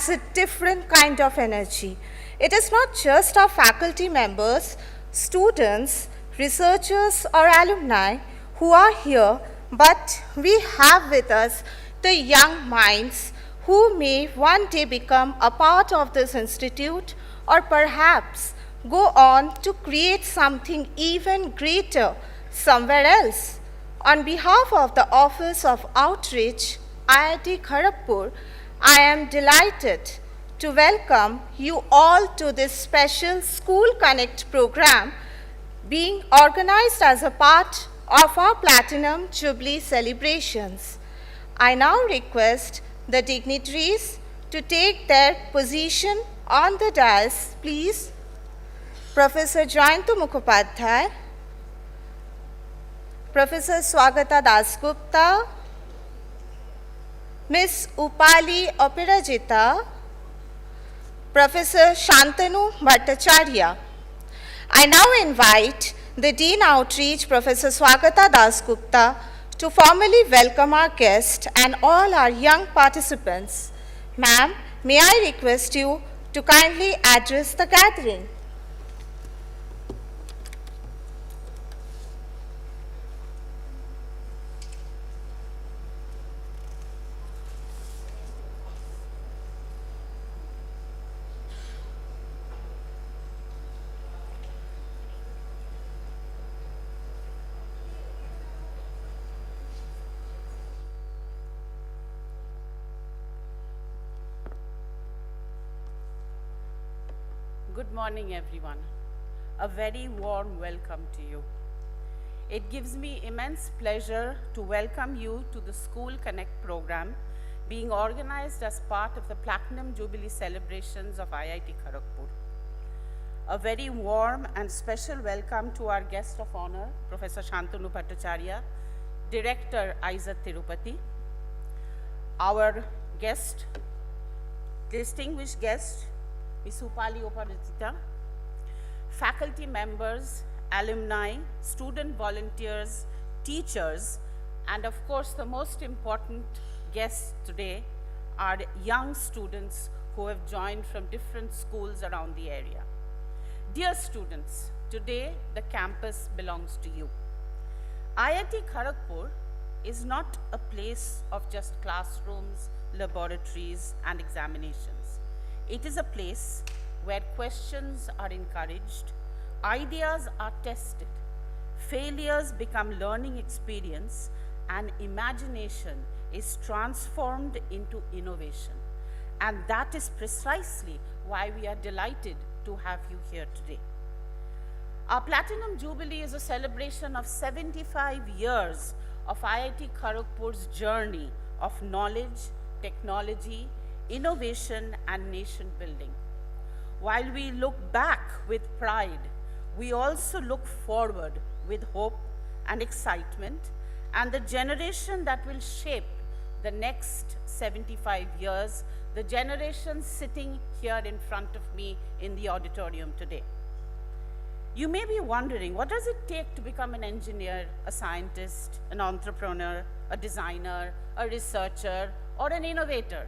has a different kind of energy. It is not just our faculty members, students, researchers, or alumni who are here, but we have with us the young minds who may one day become a part of this institute or perhaps go on to create something even greater somewhere else. On behalf of the Office of Outreach, IIT Kharagpur, I am delighted to welcome you all to this special School Connect program being organized as a part of our Platinum Jubilee celebrations. I now request the dignitaries to take their position on the dais, please. Professor Jayantu Mukhopadhyay, Professor Swagata Dasgupta, Ms. Upali Operajita, Professor Shantanu Bhattacharya. I now invite the Dean Outreach, Professor Swagata Dasgupta, to formally welcome our guest and all our young participants. Ma'am, may I request you to kindly address the gathering. Good morning, everyone. A very warm welcome to you. It gives me immense pleasure to welcome you to the School Connect program being organized as part of the Platinum Jubilee celebrations of IIT Kharagpur. A very warm and special welcome to our guest of honor, Professor Shantanu Bhattacharya, Director, ISAT Tirupati, our guest, distinguished guest, Ms. Upali Oparajita, faculty members, alumni, student volunteers, teachers, and of course the most important guests today are young students who have joined from different schools around the area. Dear students, today the campus belongs to you. IIT Kharagpur is not a place of just classrooms, laboratories, and examinations. It is a place where questions are encouraged, ideas are tested, failures become learning experience, and imagination is transformed into innovation. And that is precisely why we are delighted to have you here today. Our Platinum Jubilee is a celebration of 75 years of IIT Kharagpur's journey of knowledge, technology, innovation, and nation building. While we look back with pride, we also look forward with hope and excitement, and the generation that will shape the next 75 years, the generation sitting here in front of me in the auditorium today. You may be wondering, what does it take to become an engineer, a scientist, an entrepreneur, a designer, a researcher, or an innovator?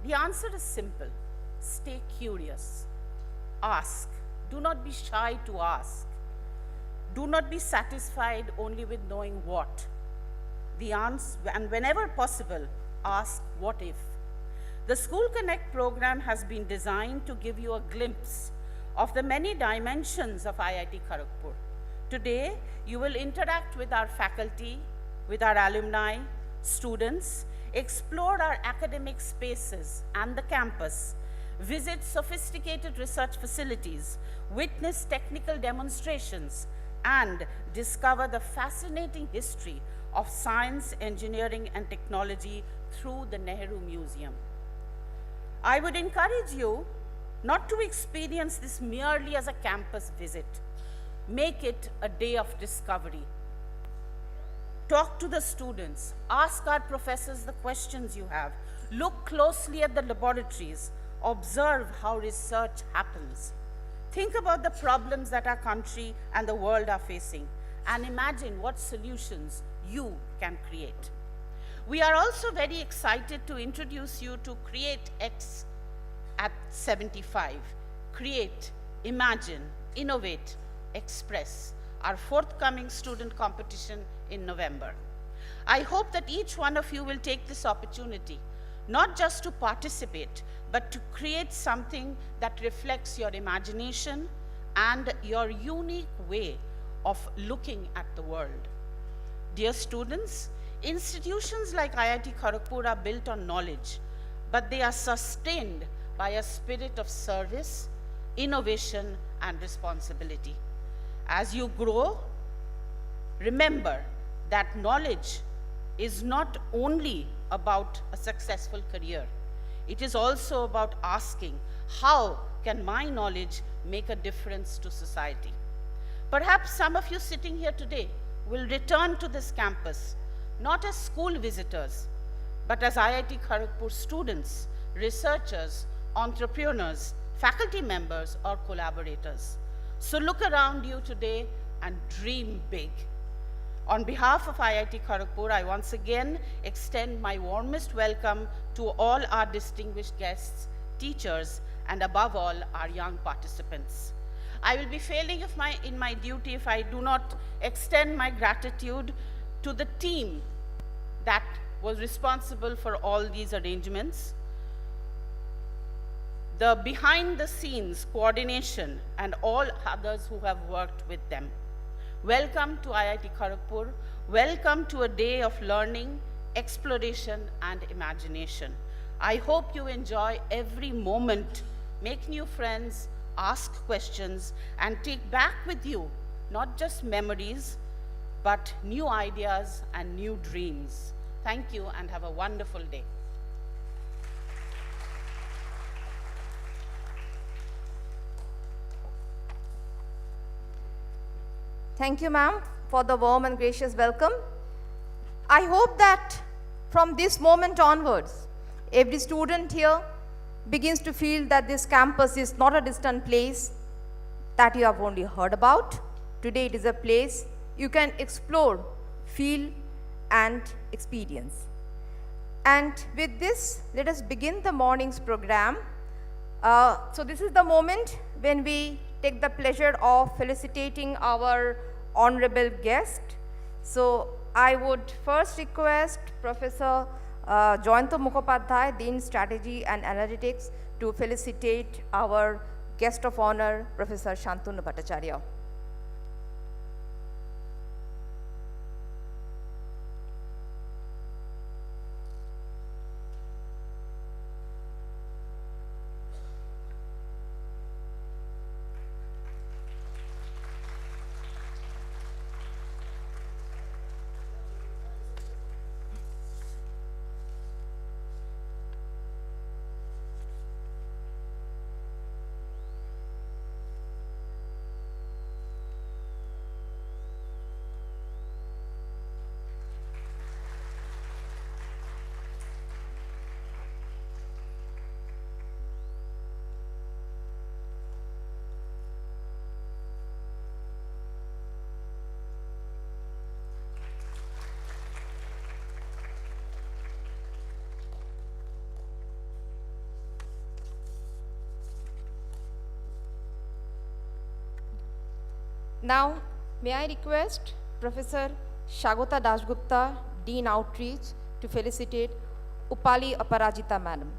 The answer is simple. Stay curious. Ask. Do not be shy to ask. Do not be satisfied only with knowing what. And whenever possible, ask what if. The School Connect program has been designed to give you a glimpse of the many dimensions of IIT Kharagpur. Today, you will interact with our faculty, with our alumni, students, explore our academic spaces and the campus, visit sophisticated research facilities, witness technical demonstrations, and discover the fascinating history of science, engineering, and technology through the Nehru Museum. I would encourage you not to experience this merely as a campus visit. Make it a day of discovery. Talk to the students, ask our professors the questions you have, look closely at the laboratories, observe how research happens. Think about the problems that our country and the world are facing, and imagine what solutions you can create. We are also very excited to introduce you to CreateX at 75. Create, imagine, innovate, express, our forthcoming student competition in November. I hope that each one of you will take this opportunity, not just to participate, but to create something that reflects your imagination and your unique way of looking at the world. Dear students, institutions like IIT Kharagpur are built on knowledge, but they are sustained by a spirit of service, innovation, and responsibility. As you grow, remember that knowledge is not only about a successful career. It is also about asking, how can my knowledge make a difference to society? Perhaps some of you sitting here today will return to this campus, not as school visitors, but as IIT Kharagpur students, researchers, entrepreneurs, faculty members, or collaborators. So look around you today and dream big. On behalf of IIT Kharagpur, I once again extend my warmest welcome to all our distinguished guests, teachers, and above all, our young participants. I will be failing in my duty if I do not extend my gratitude to the team that was responsible for all these arrangements, the behind-the-scenes coordination, and all others who have worked with them. Welcome to IIT Kharagpur. Welcome to a day of learning, exploration, and imagination. I hope you enjoy every moment, make new friends, ask questions, and take back with you not just memories, but new ideas and new dreams. Thank you and have a wonderful day. Thank you, ma'am, for the warm and gracious welcome. I hope that from this moment onwards, every student here begins to feel that this campus is not a distant place that you have only heard about. Today it is a place you can explore, feel, and experience. And with this, let us begin the morning's program. So this is the moment when we take the pleasure of felicitating our honorable guest. So I would first request Professor Joyanto Mukhopadhyay, Dean Strategy and Analytics, to felicitate our guest of honor, Professor Shantanu Bhattacharya. Now, may I request Professor Shagota Dasgupta, Dean Outreach, to felicitate Upali Aparajita Madam.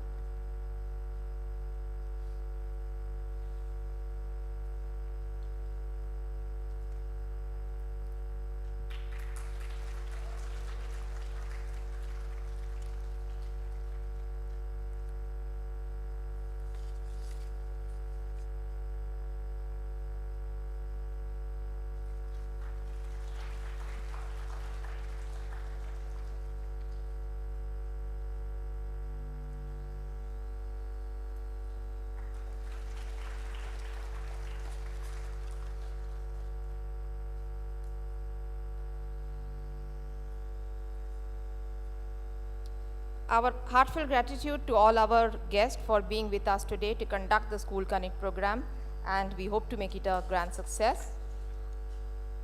Our heartfelt gratitude to all our guests for being with us today to conduct the School Connect program, and we hope to make it a grand success.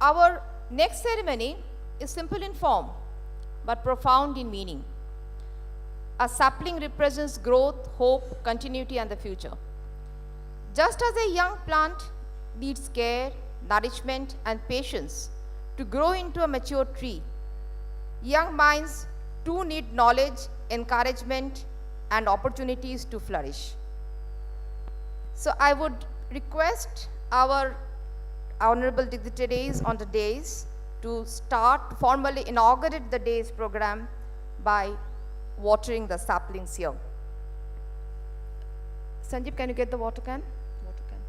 Our next ceremony is simple in form, but profound in meaning. A sapling represents growth, hope, continuity, and the future. Just as a young plant needs care, nourishment, and patience to grow into a mature tree, young minds too need knowledge, encouragement, and opportunities to flourish. So I would request our honorable dignitaries on the dais to start formally inaugurate the day's program by watering the saplings here. Sanjeev, can you get the water can? Water can.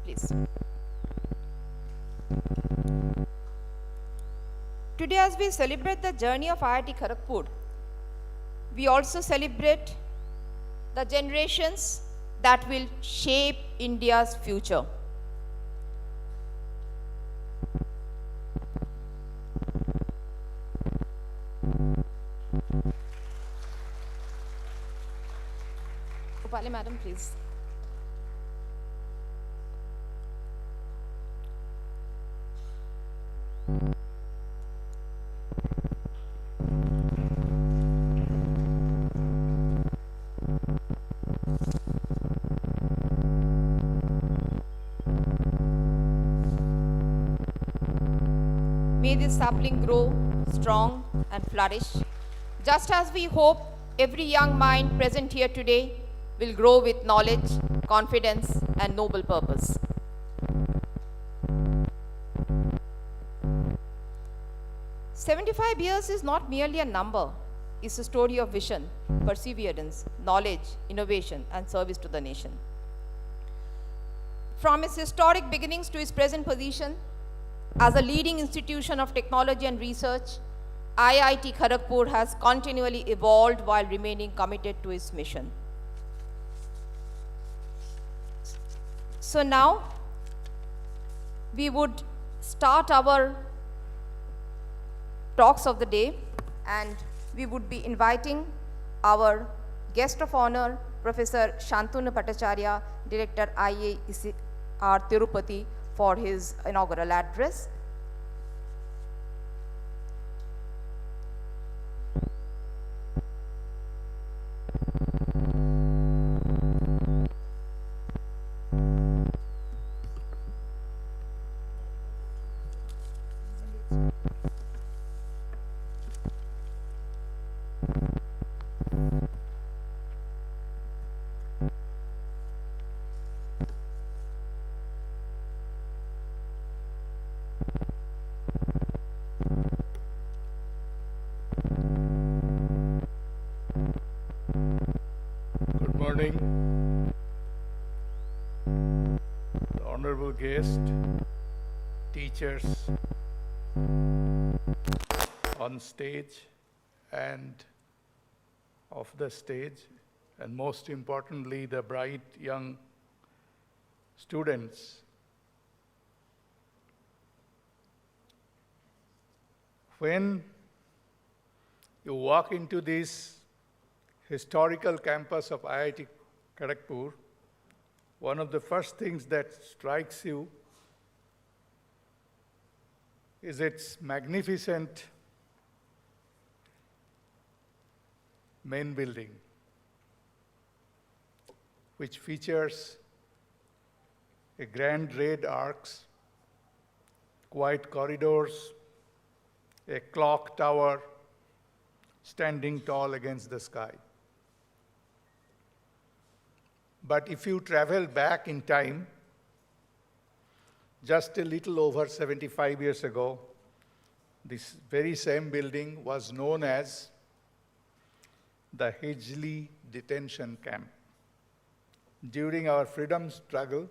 Please. Today, as we celebrate the journey of IIT Kharagpur, we also celebrate the generations that will shape India's future. Upale, madam, please. May this sapling grow strong and flourish, just as we hope every young mind present here today will grow with knowledge, confidence, and noble purpose. "75 years is not merely a number, it's a story of vision, perseverance, knowledge, innovation, and service to the nation. From its historic beginnings to its present position, as a leading institution of technology and research, IIT Kharagpur has continually evolved while remaining committed to its mission. So now, we would start our talks of the day, and we would be inviting our guest of honor, Professor Shantanu Bhattacharya, Director IAER Tirupati, for his inaugural address. Good morning, the honorable guest, teachers on stage and off the stage, and most importantly, the bright young students. When you walk into this historical campus of IIT Kharagpur, one of the first things that strikes you is its magnificent main building, which features a grand red arcs, quiet corridors, a clock tower standing tall against the sky. But if you travel back in time, just a little over 75 years ago, this very same building was known as the Hedgeley Detention Camp. During our freedom struggle,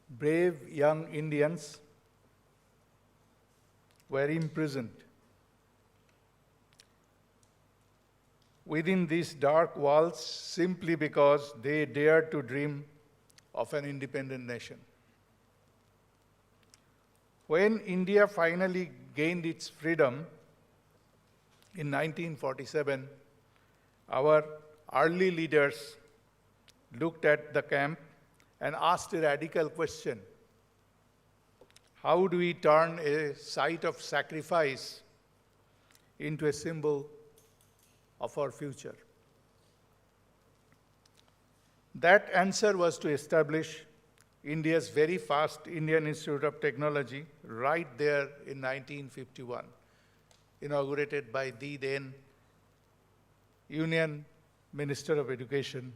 brave young Indians were imprisoned within these dark walls simply because they dared to dream of an independent nation. When India finally gained its freedom in 1947, our early leaders looked at the camp and asked a radical question: how do we turn a site of sacrifice into a symbol of our future. That answer was to establish India's very first Indian Institute of Technology right there in 1951, inaugurated by the then Union Minister of Education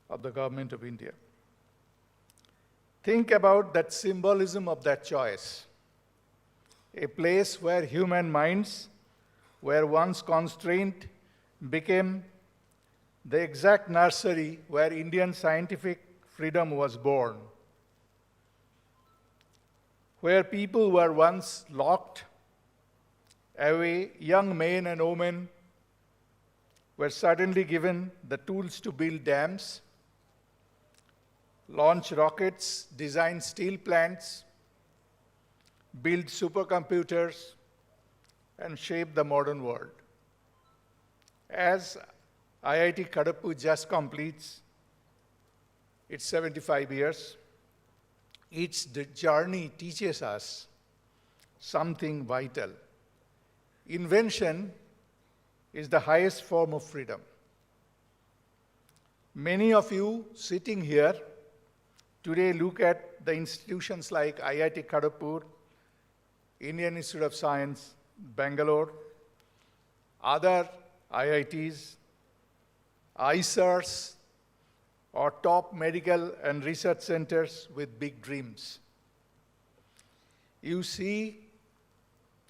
of the Government of India. Think about that symbolism of that choice. A place where human minds were once constrained became the exact nursery where Indian scientific freedom was born. Where people were once locked away, young men and women were suddenly given the tools to build dams, launch rockets, design steel plants, build supercomputers, and shape the modern world. As IIT Kharagpur just completes its 75 years, its journey teaches us something vital. Invention is the highest form of freedom. Many of you sitting here today look at the institutions like IIT Kharagpur, Indian Institute of Science, Bangalore, other IITs, ISERs, or top medical and research centers with big dreams. You see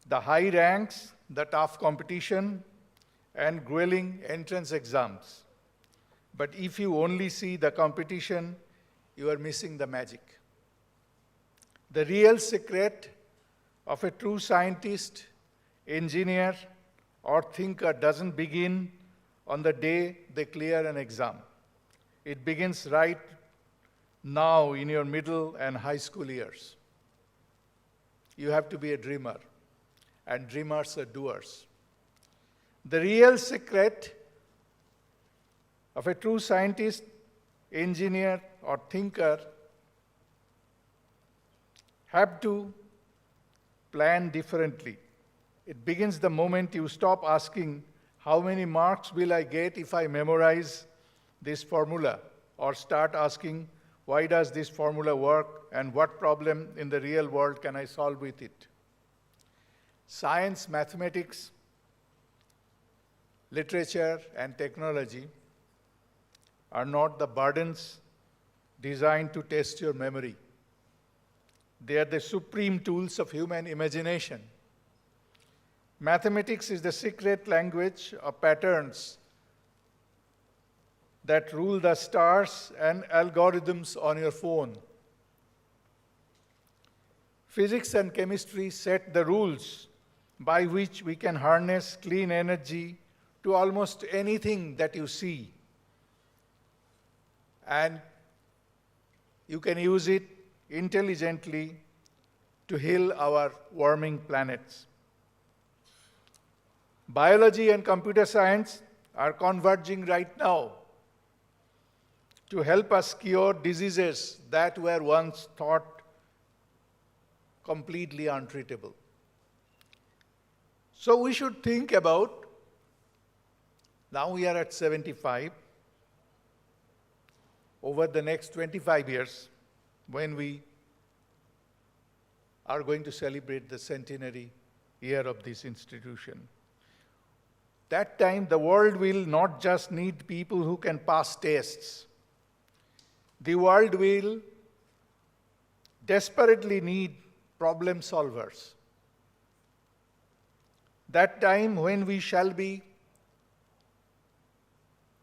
the high ranks, the tough competition, and grueling entrance exams. But if you only see the competition, you are missing the magic. The real secret of a true scientist, engineer, or thinker doesn't begin on the day they clear an exam. It begins right now in your middle and high school years. You have to be a dreamer, and dreamers are doers. The real secret of a true scientist, engineer, or thinker have to plan differently. It begins the moment you stop asking, how many marks will I get if I memorize this formula? Or start asking, why does this formula work and what problem in the real world can I solve with it? Science, mathematics, literature, and technology are not the burdens designed to test your memory. They are the supreme tools of human imagination. Mathematics is the secret language of patterns that rule the stars and algorithms on your phone. Physics and chemistry set the rules by which we can harness clean energy to almost anything that you see. And you can use it intelligently to heal our warming planets. Biology and computer science are converging right now to help us cure diseases that were once thought completely untreatable. So we should think about, now we are at 75, over the next 25 years, when we are going to celebrate the centenary year of this institution. That time, the world will not just need people who can pass tests. The world will desperately need problem solvers. That time when we shall be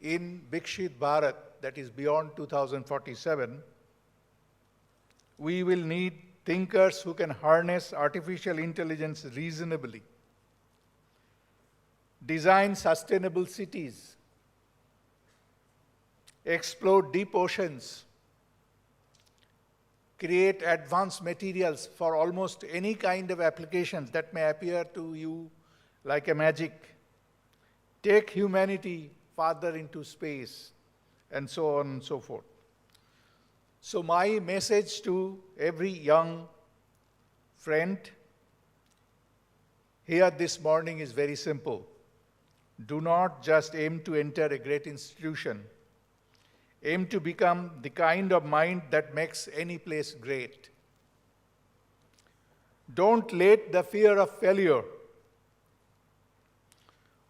in Vikshit Bharat, that is beyond 2047, we will need thinkers who can harness artificial intelligence reasonably, design sustainable cities, explore deep oceans, create advanced materials for almost any kind of applications that may appear to you like a magic, take humanity farther into space, and so on and so forth. So my message to every young friend here this morning is very simple. Do not just aim to enter a great institution. Aim to become the kind of mind that makes any place great. Don't let the fear of failure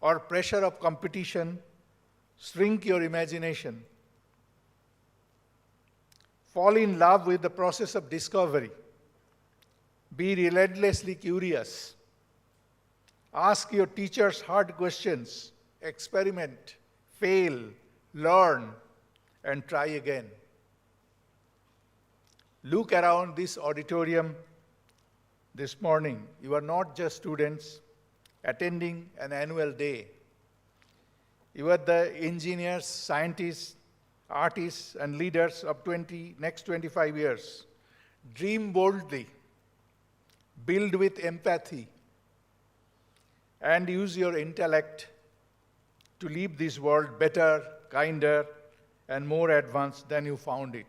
or pressure of competition shrink your imagination. Fall in love with the process of discovery. Be relentlessly curious. Ask your teachers hard questions. Experiment, fail, learn, and try again. Look around this auditorium this morning. You are not just students attending an annual day. You are the engineers, scientists, artists, and leaders of next 25 years. Dream boldly, build with empathy, and use your intellect to leave this world better, kinder, and more advanced than you found it.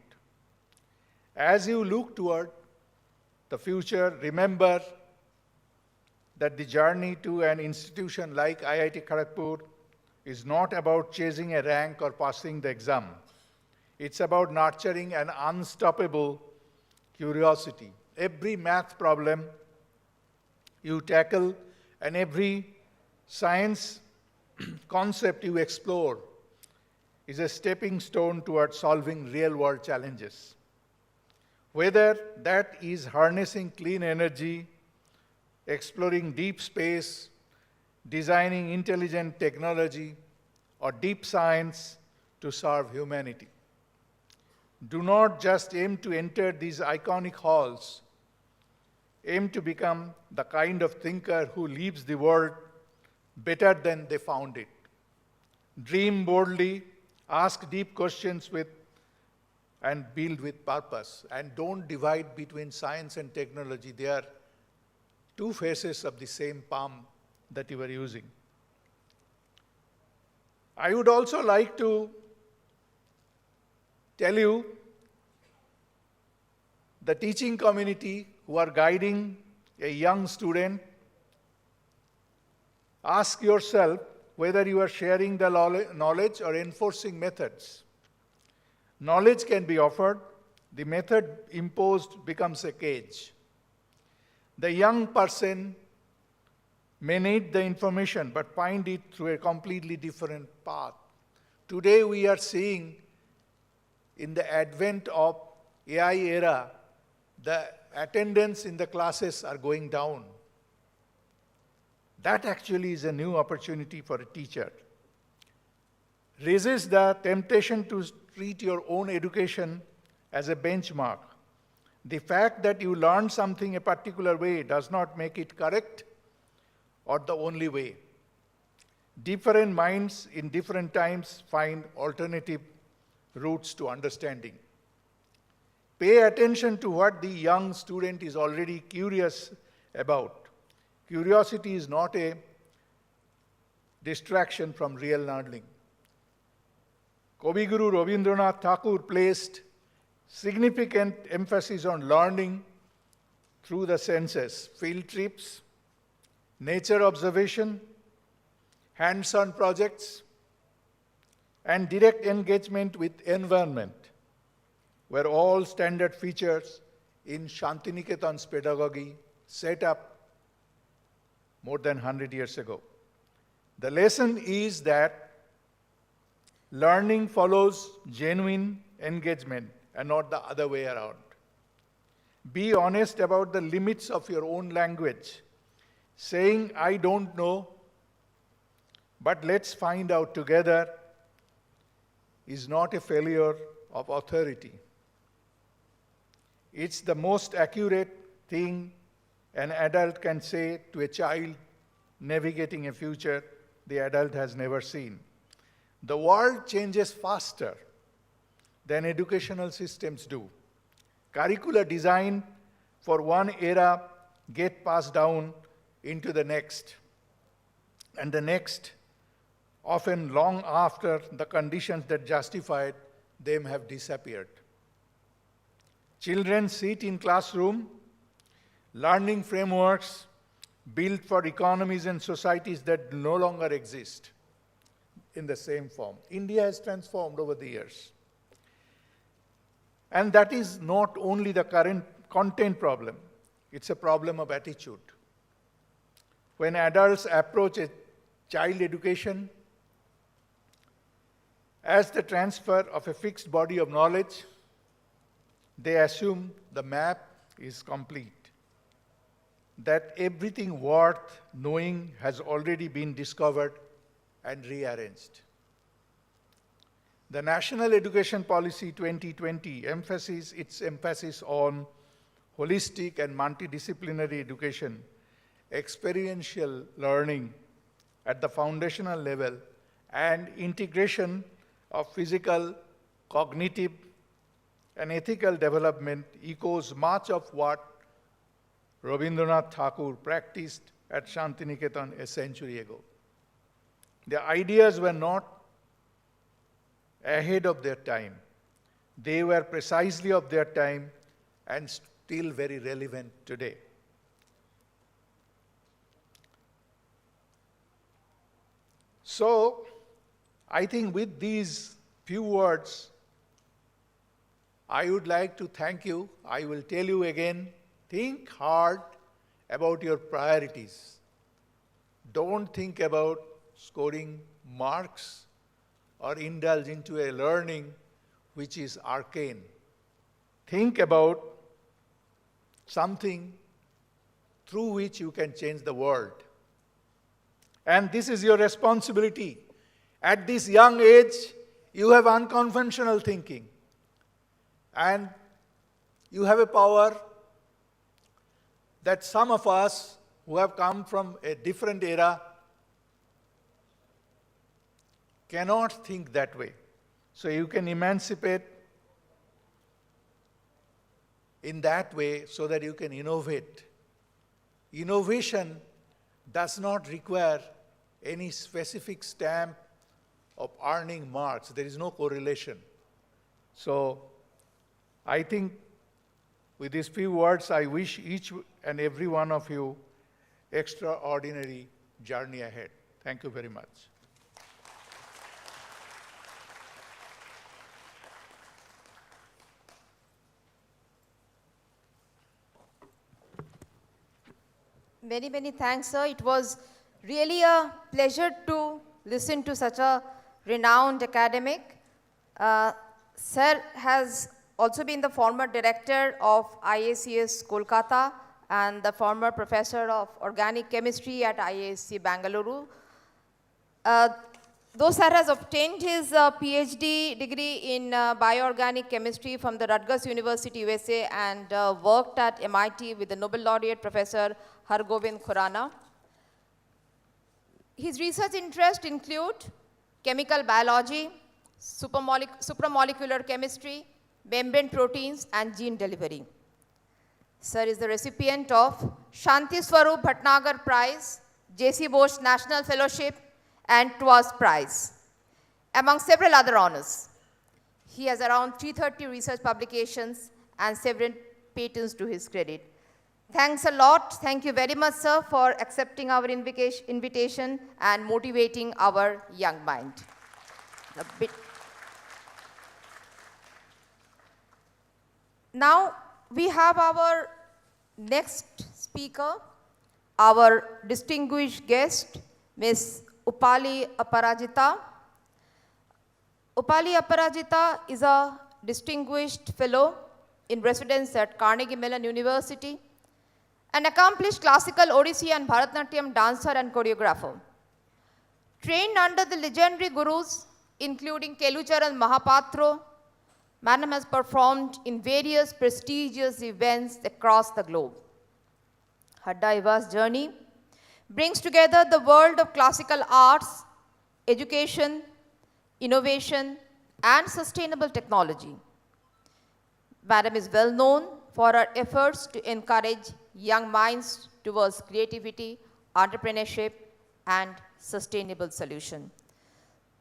As you look toward the future, remember that the journey to an institution like IIT Kharagpur is not about chasing a rank or passing the exam. It's about nurturing an unstoppable curiosity. Every math problem you tackle and every science concept you explore is a stepping stone towards solving real-world challenges. Whether that is harnessing clean energy, exploring deep space, designing intelligent technology, or deep science to serve humanity. Do not just aim to enter these iconic halls. Aim to become the kind of thinker who leaves the world better than they found it. Dream boldly, ask deep questions and build with purpose. And don't divide between science and technology. They are two faces of the same palm that you are using. I would also like to tell you the teaching community who are guiding a young student, ask yourself whether you are sharing the knowledge or enforcing methods. Knowledge can be offered, the method imposed becomes a cage. The young person may need the information but find it through a completely different path. Today we are seeing in the advent of AI era, the attendance in the classes are going down. That actually is a new opportunity for a teacher. Resist the temptation to treat your own education as a benchmark. The fact that you learn something a particular way does not make it correct or the only way. Different minds in different times find alternative routes to understanding. Pay attention to what the young student is already curious about. Curiosity is not a distraction from real learning. Kaviguru Rabindranath Tagore placed significant emphasis on learning through the senses, field trips, nature observation, hands-on projects, and direct engagement with environment were all standard features in Shantiniketan's pedagogy set up more than 100 years ago. The lesson is that learning follows genuine engagement and not the other way around. Be honest about the limits of your own language. Saying, I don't know, but let's find out together is not a failure of authority. It's the most accurate thing an adult can say to a child navigating a future the adult has never seen. The world changes faster than educational systems do. Curricula designed for one era get passed down into the next, and the next, often long after the conditions that justified them have disappeared. Children sit in classroom, learning frameworks built for economies and societies that no longer exist in the same form. India has transformed over the years. And that is not only the current content problem, it's a problem of attitude. When adults approach a child education as the transfer of a fixed body of knowledge, they assume the map is complete, that everything worth knowing has already been discovered and rearranged. The National Education Policy 2020 emphasizes its emphasis on holistic and multidisciplinary education, experiential learning at the foundational level, and integration of physical, cognitive, and ethical development echoes much of what Rabindranath Tagore practiced at Shantiniketan a century ago. The ideas were not ahead of their time. They were precisely of their time and still very relevant today. So, I think with these few words, I would like to thank you. I will tell you again, think hard about your priorities. Don't think about scoring marks or indulge into a learning which is arcane. Think about something through which you can change the world. And this is your responsibility. At this young age, you have unconventional thinking. And you have a power that some of us who have come from a different era cannot think that way. So you can emancipate in that way so that you can innovate. Innovation does not require any specific stamp of earning marks. There is no correlation. So I think with these few words, I wish each and every one of you extraordinary journey ahead. Thank you very much. Many, many thanks, sir. It was really a pleasure to listen to such a renowned academic. Sir has also been the former director of IACS Kolkata and the former professor of organic chemistry at IASC Bangalore. Though sir has obtained his PhD degree in bioorganic chemistry from the Rutgers University, USA, and worked at MIT with the Nobel laureate Professor Hargobind Khurana. His research interests include chemical biology, supramolecular chemistry, membrane proteins, and gene delivery. Sir is the recipient of Shanti Swarup Bhatnagar Prize, J.C. Bose National Fellowship, and TWAS Prize, among several other honors. He has around 330 research publications and several patents to his credit. Thanks a lot. Thank you very much, sir, for accepting our invitation and motivating our young mind. Now, we have our next speaker, our distinguished guest, Ms. Upali Aparajita. Upali Aparajita is a distinguished fellow in residence at Carnegie Mellon University, an accomplished classical Odissi and Bharatanatyam dancer and choreographer. Trained under the legendary gurus, including Kelucharan Mahapatro, Madam has performed in various prestigious events across the globe. Her diverse journey brings together the world of classical arts, education, innovation, and sustainable technology. Madam is well known for her efforts to encourage young minds towards creativity, entrepreneurship, and sustainable solution.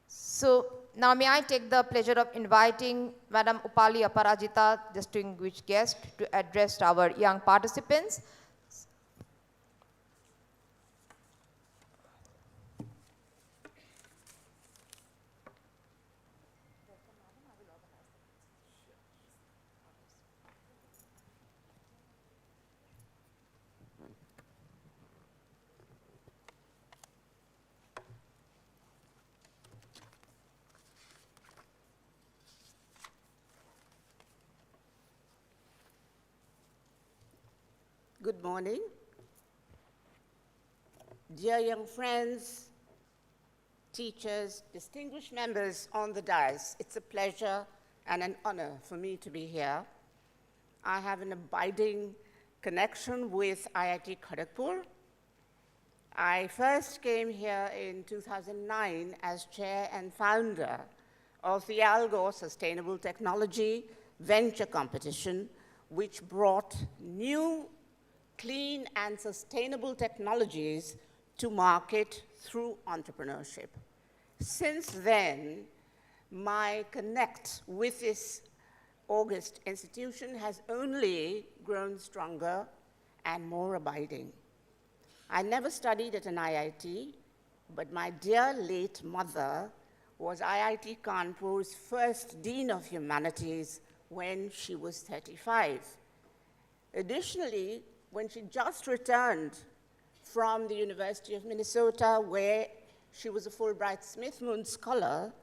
So now may I take the pleasure of inviting Madam Upali Aparajita, distinguished guest, to address our young participants. Good morning. Dear young friends, teachers, distinguished members on the dais, it's a pleasure and an honor for me to be here. I have an abiding connection with IIT Kharagpur. I first came here in 2009 as chair and founder of the Al Gore Sustainable Technology Venture Competition, which brought new, clean, and sustainable technologies to market through entrepreneurship. Since then, my connect with this august institution has only grown stronger and more abiding. I never studied at an IIT, but my dear late mother was IIT Kanpur's first Dean of Humanities when she was 35. Additionally, when she just returned from the University of Minnesota, where she was a Fulbright Smith-Moon Scholar,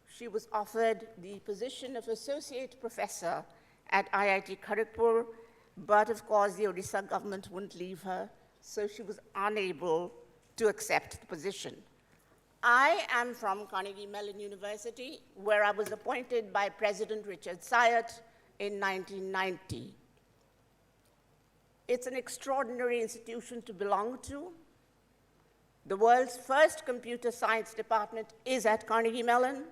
she was offered the position of Associate Professor at IIT Kharagpur, but of course the Odisha government wouldn't leave her, so she was unable to accept the position. I am from Carnegie Mellon University, where I was appointed by President Richard Syed in 1990. It's an extraordinary institution to belong to. The world's first computer science department is at Carnegie Mellon.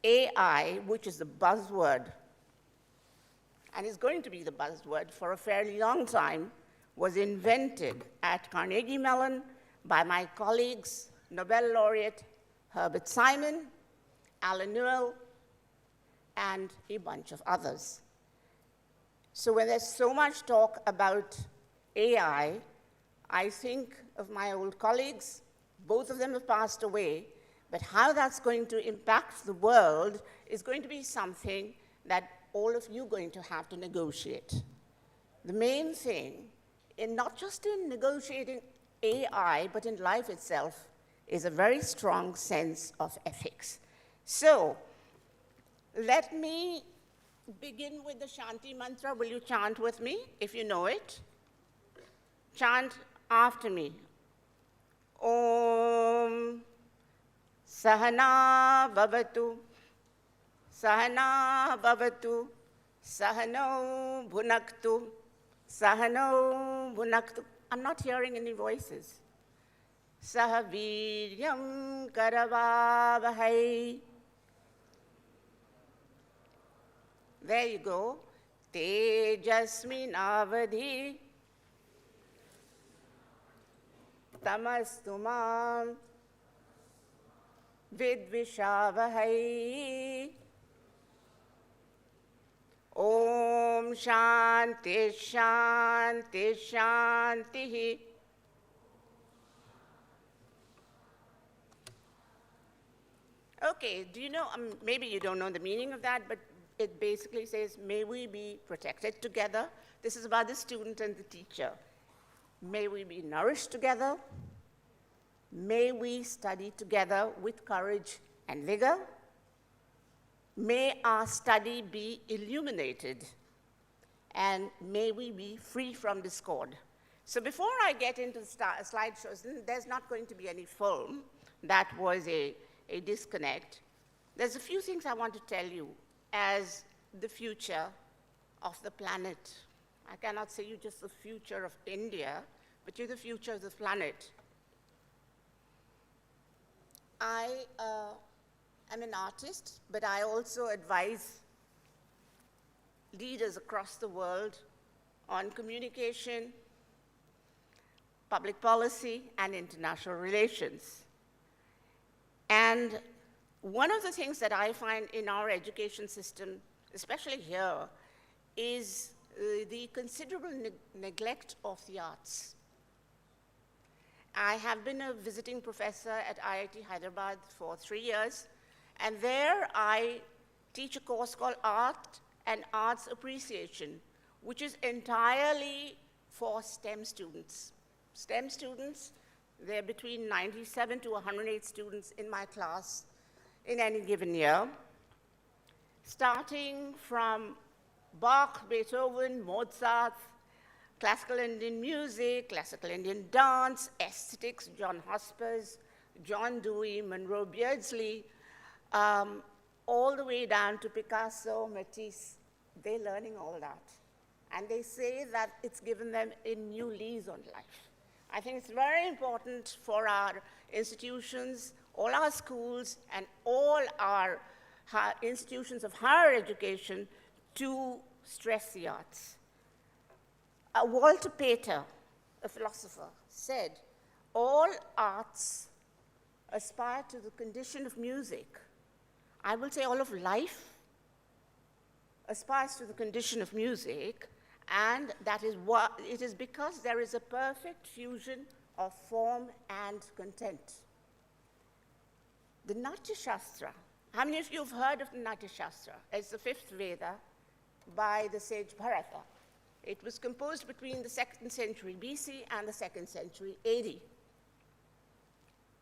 AI, which is the buzzword, and is going to be the buzzword for a fairly long time, was invented at Carnegie Mellon by my colleagues, Nobel laureate Herbert Simon, Alan Newell, and a bunch of others. So when there's so much talk about AI, I think of my old colleagues. Both of them have passed away, but how that's going to impact the world is going to be something that all of you are going to have to negotiate. The main thing, not just in negotiating AI, but in life itself, is a very strong sense of ethics. So let me begin with the Shanti mantra. Will you chant with me, if you know it? Chant after me. Om Sahana Bhavatu, Sahana Bhavatu, Sahano Bhunaktu, Sahano Bhunaktu. I'm not hearing any voices. Sahaviryam Karavavahai. There you go. Tejasminavadhi Tamastumam Vidvishavahai. Om Shanti Shanti Shanti. Okay, do you know, maybe you don't know the meaning of that, but it basically says, may we be protected together. This is about the student and the teacher. May we be nourished together. May we study together with courage and vigor. May our study be illuminated. And may we be free from discord. So before I get into the slideshows, there's not going to be any film. That was a disconnect. There's a few things I want to tell you as the future of the planet. I cannot say you're just the future of India, but you're the future of the planet. I am an artist, but I also advise leaders across the world on communication, public policy, and international relations. And one of the things that I find in our education system, especially here, is the considerable neglect of the arts. I have been a visiting professor at IIT Hyderabad for 3 years, and there I teach a course called Art and Arts Appreciation, which is entirely for STEM students. STEM students, there are between 97 to 108 students in my class in any given year, starting from Bach, Beethoven, Mozart, classical Indian music, classical Indian dance, aesthetics, John Hospers, John Dewey, Monroe Beardsley, all the way down to Picasso, Matisse. They're learning all that. And they say that it's given them a new lease on life. I think it's very important for our institutions, all our schools, and all our institutions of higher education to stress the arts. Walter Pater, a philosopher, said, all arts aspire to the condition of music. I will say all of life aspires to the condition of music, and that is what it is, because there is a perfect fusion of form and content. The Natya Shastra. How many of you have heard of the Natya Shastra? It's the fifth Veda by the sage Bharata. It was composed between the 2nd century BC and the 2nd century AD.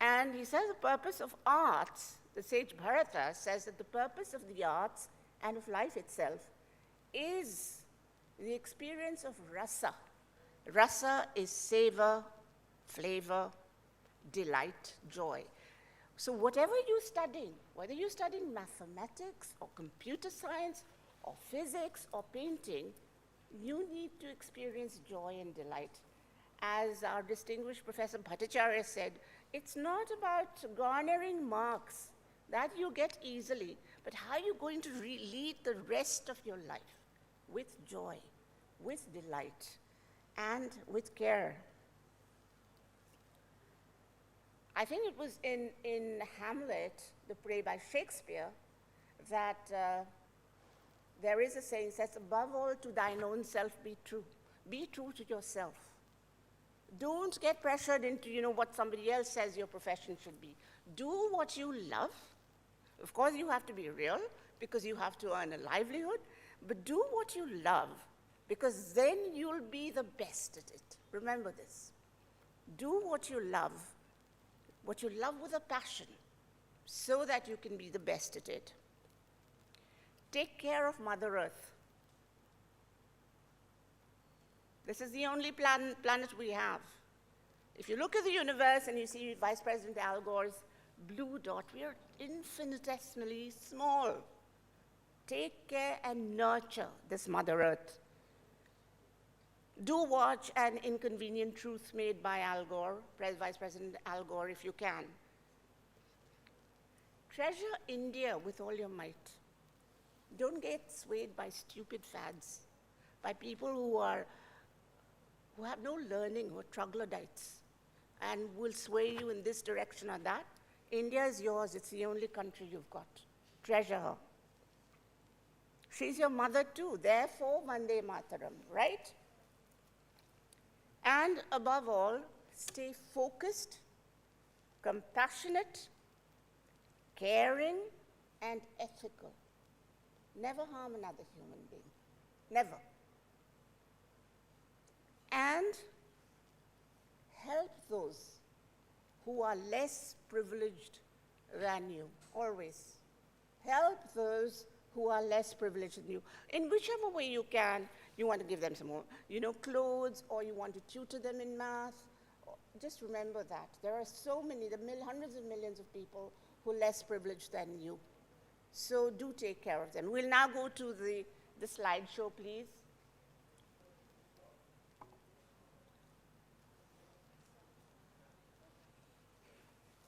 And he says the purpose of arts, the sage Bharata says that the purpose of the arts and of life itself is the experience of rasa. Rasa is savor, flavor, delight, joy. So whatever you're studying, whether you're studying mathematics or computer science or physics or painting, you need to experience joy and delight. As our distinguished Professor Bhattacharya said, it's not about garnering marks that you get easily, but how you're going to lead the rest of your life with joy, with delight, and with care. I think it was in Hamlet, the play by Shakespeare, that there is a saying that says, above all, to thine own self be true. Be true to yourself. Don't get pressured into, what somebody else says your profession should be. Do what you love. Of course, you have to be real, because you have to earn a livelihood, but do what you love, because then you'll be the best at it. Remember this. Do what you love with a passion, so that you can be the best at it. Take care of Mother Earth. This is the only planet we have. If you look at the universe and you see Vice President Al Gore's blue dot, we are infinitesimally small. Take care and nurture this Mother Earth. Do watch An Inconvenient Truth made by Al Gore, Vice President Al Gore, if you can. Treasure India with all your might. Don't get swayed by stupid fads, by people who have no learning, who are troglodytes, and will sway you in this direction or that. India is yours. It's the only country you've got. Treasure her. She's your mother too. Therefore, Vande Mataram, right? And above all, stay focused, compassionate, caring, and ethical. Never harm another human being. Never. And help those who are less privileged than you, always. Help those who are less privileged than you. In whichever way you can, you want to give them some more, clothes, or you want to tutor them in math. Just remember that. There are so many, hundreds of millions of people who are less privileged than you. So do take care of them. We'll now go to the slideshow, please.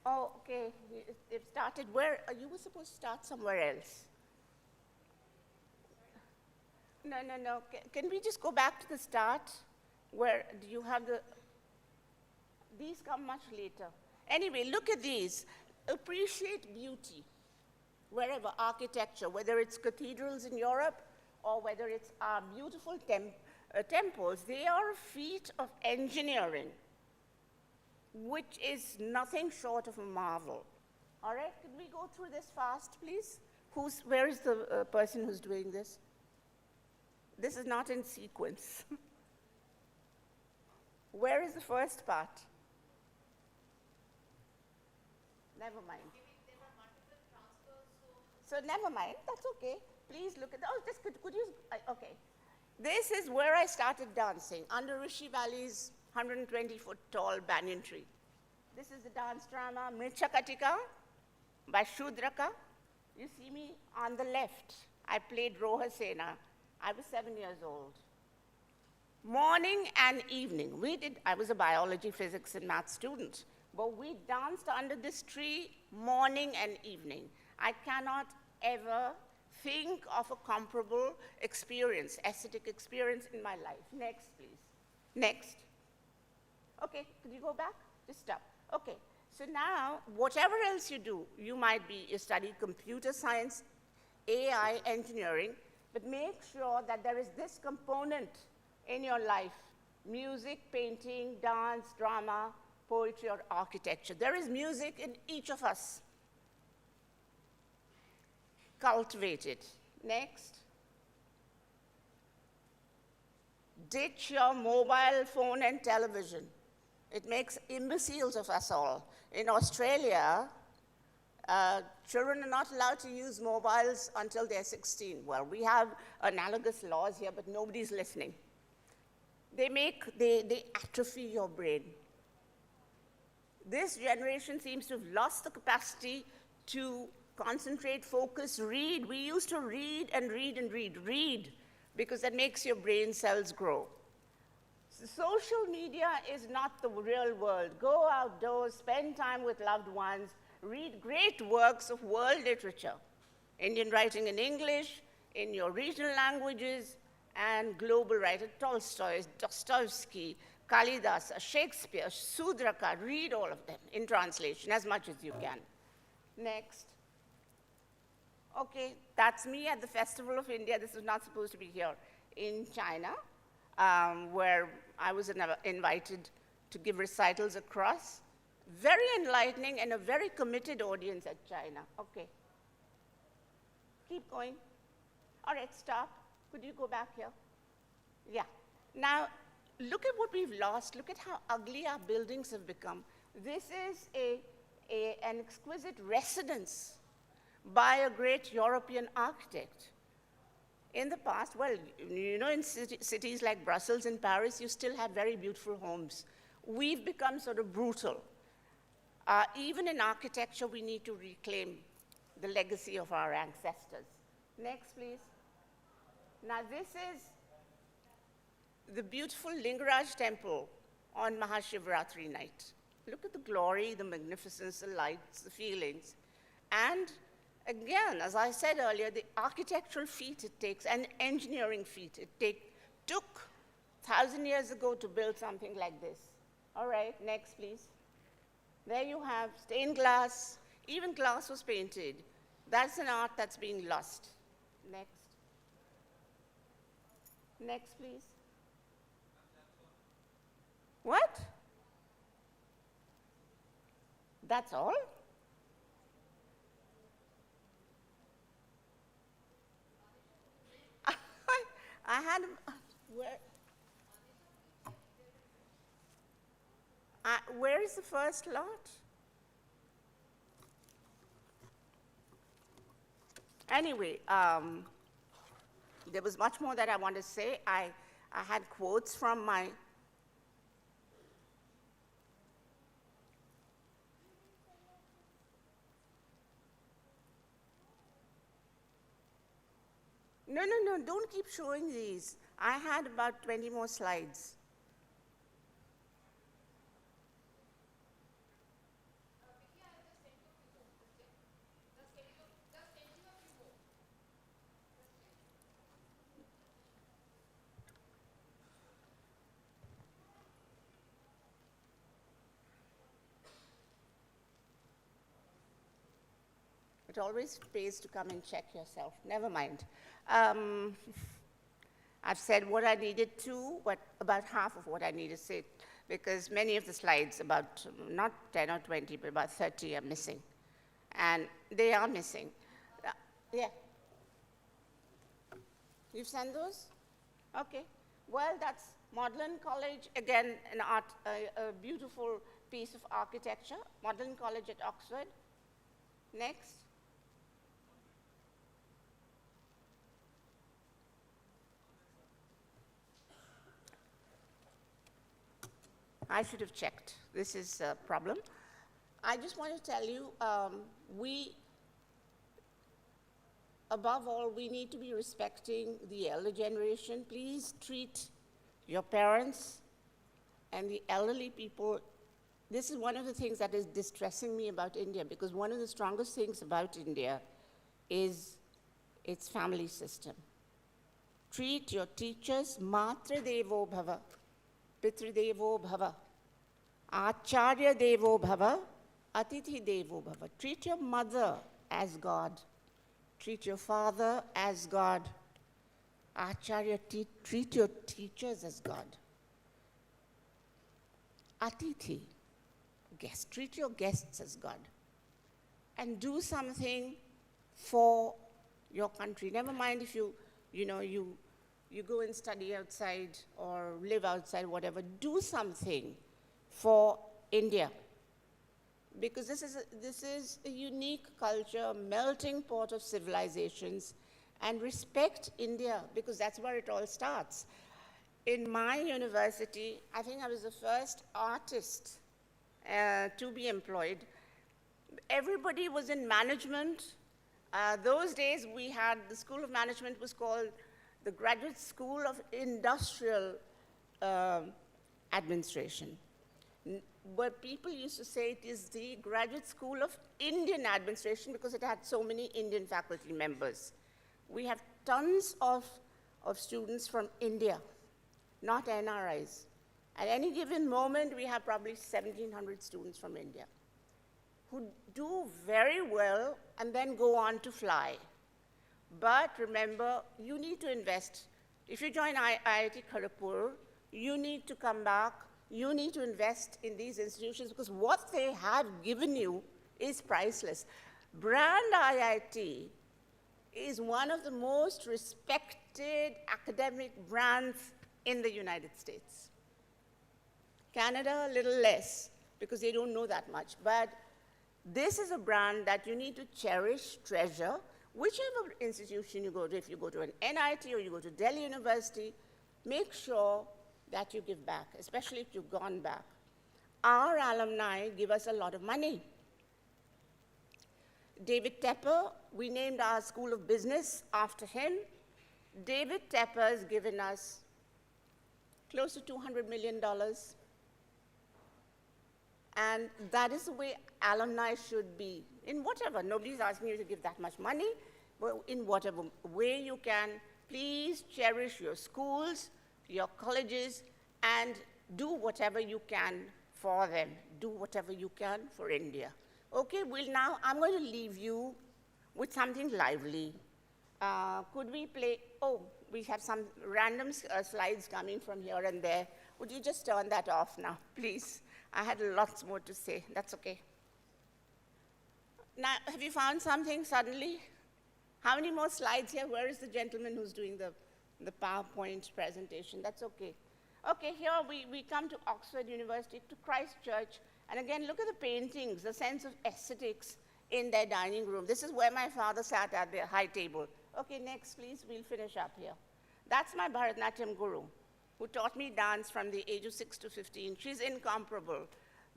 Oh, okay, it started. Where, you were supposed to start somewhere else. No. Can we just go back to the start? Where do you have these come much later. Anyway, look at these. Appreciate beauty. Wherever, architecture, whether it's cathedrals in Europe or whether it's our beautiful temples, they are a feat of engineering, which is nothing short of a marvel. All right, can we go through this fast, please? Where is the person who's doing this? This is not in sequence. Where is the first part? Never mind. So never mind, that's okay. Please look at, could you, okay. This is where I started dancing, under Rishi Valley's 120-foot tall banyan tree. This is the dance drama Mrichakatika by Shudraka. You see me on the left. I played Rohasena. I was 7 years old. Morning and evening, I was a biology, physics, and math student, but we danced under this tree morning and evening. I cannot ever think of a comparable experience, aesthetic experience in my life. Next, please. Next. Okay, could you go back? Just stop. Okay, so now, whatever else you do, you study computer science, AI, engineering, but make sure that there is this component in your life: music, painting, dance, drama, poetry, or architecture. There is music in each of us. Cultivate it. Next. Ditch your mobile phone and television. It makes imbeciles of us all. In Australia, children are not allowed to use mobiles until they're 16. Well, we have analogous laws here, but nobody's listening. They atrophy your brain. This generation seems to have lost the capacity to concentrate, focus, read. We used to read and read and read. Read, because that makes your brain cells grow. So social media is not the real world. Go outdoors, spend time with loved ones, read great works of world literature, Indian writing in English, in your regional languages, and global writer Tolstoy, Dostoevsky, Kalidasa, Shakespeare, Sudraka. Read all of them in translation as much as you can. Next. Okay, that's me at the Festival of India. This was not supposed to be here in China, where I was invited to give recitals across. Very enlightening and a very committed audience at China. Okay. Keep going. All right, stop. Could you go back here? Yeah. Now, look at what we've lost. Look at how ugly our buildings have become. This is an exquisite residence by a great European architect. In the past, well, you know, in cities like Brussels and Paris, you still have very beautiful homes. We've become sort of brutal. Even in architecture, we need to reclaim the legacy of our ancestors. Next, please. Now, this is the beautiful Lingaraj temple on Mahashivratri night. Look at the glory, the magnificence, the lights, the feelings. And again, as I said earlier, the architectural feat it takes, and engineering feat it took 1,000 years ago to build something like this. All right, next, please. There you have stained glass. Even glass was painted. That's an art that's being lost. Next. Next, please. What? That's all? I had, where is the first lot? Anyway, there was much more that I wanted to say. I had quotes from my, No, don't keep showing these. I had about 20 more slides. It always pays to come and check yourself. Never mind. I've said what I needed to, but about half of what I need to say, because many of the slides, about not 10 or 20, but about 30 are missing. And they are missing. Yeah. You've sent those? Okay. Well, that's Magdalen College, again, a beautiful piece of architecture. Magdalen College at Oxford. Next. I should have checked. This is a problem. I just want to tell you, above all, we need to be respecting the elder generation. Please treat your parents and the elderly people. This is one of the things that is distressing me about India, because one of the strongest things about India is its family system. Treat your teachers, Matra Devo Bhava, Pitri Devo Bhava, Acharya Devo Bhava, Atithi Devo Bhava. Treat your mother as God. Treat your father as God. Acharya, treat your teachers as God. Atithi, guest, treat your guests as God. And do something for your country. Never mind if you go and study outside or live outside, whatever. Do something for India. Because this is a unique culture, melting pot of civilizations, and respect India, because that's where it all starts. In my university, I think I was the first artist to be employed. Everybody was in management. Those days we had, the School of Management was called the Graduate School of Industrial Administration. But people used to say it is the Graduate School of Indian Administration because it had so many Indian faculty members. We have tons of students from India, not NRIs. At any given moment, we have probably 1,700 students from India who do very well and then go on to fly. But remember, you need to invest. If you join IIT Kharagpur, you need to come back. You need to invest in these institutions because what they have given you is priceless. Brand IIT is one of the most respected academic brands in the United States. Canada, a little less, because they don't know that much. But this is a brand that you need to cherish, treasure, whichever institution you go to. If you go to an NIT or you go to Delhi University, make sure that you give back, especially if you've gone back. Our alumni give us a lot of money. David Tepper, we named our School of Business after him. David Tepper has given us close to $200 million. And that is the way alumni should be. In whatever, nobody's asking you to give that much money, but in whatever way you can, please cherish your schools, your colleges, and do whatever you can for them. Do whatever you can for India. Okay, I'm going to leave you with something lively. Could we play, we have some random slides coming from here and there. Would you just turn that off now, please? I had lots more to say, that's okay. Now, have you found something suddenly? How many more slides here? Where is the gentleman who's doing the PowerPoint presentation? That's okay. Okay, here we come to Oxford University, to Christ Church, and again, look at the paintings, the sense of aesthetics in their dining room. This is where my father sat at the high table. Okay, next, please, we'll finish up here. That's my Bharatanatyam guru, who taught me dance from the age of 6 to 15. She's incomparable.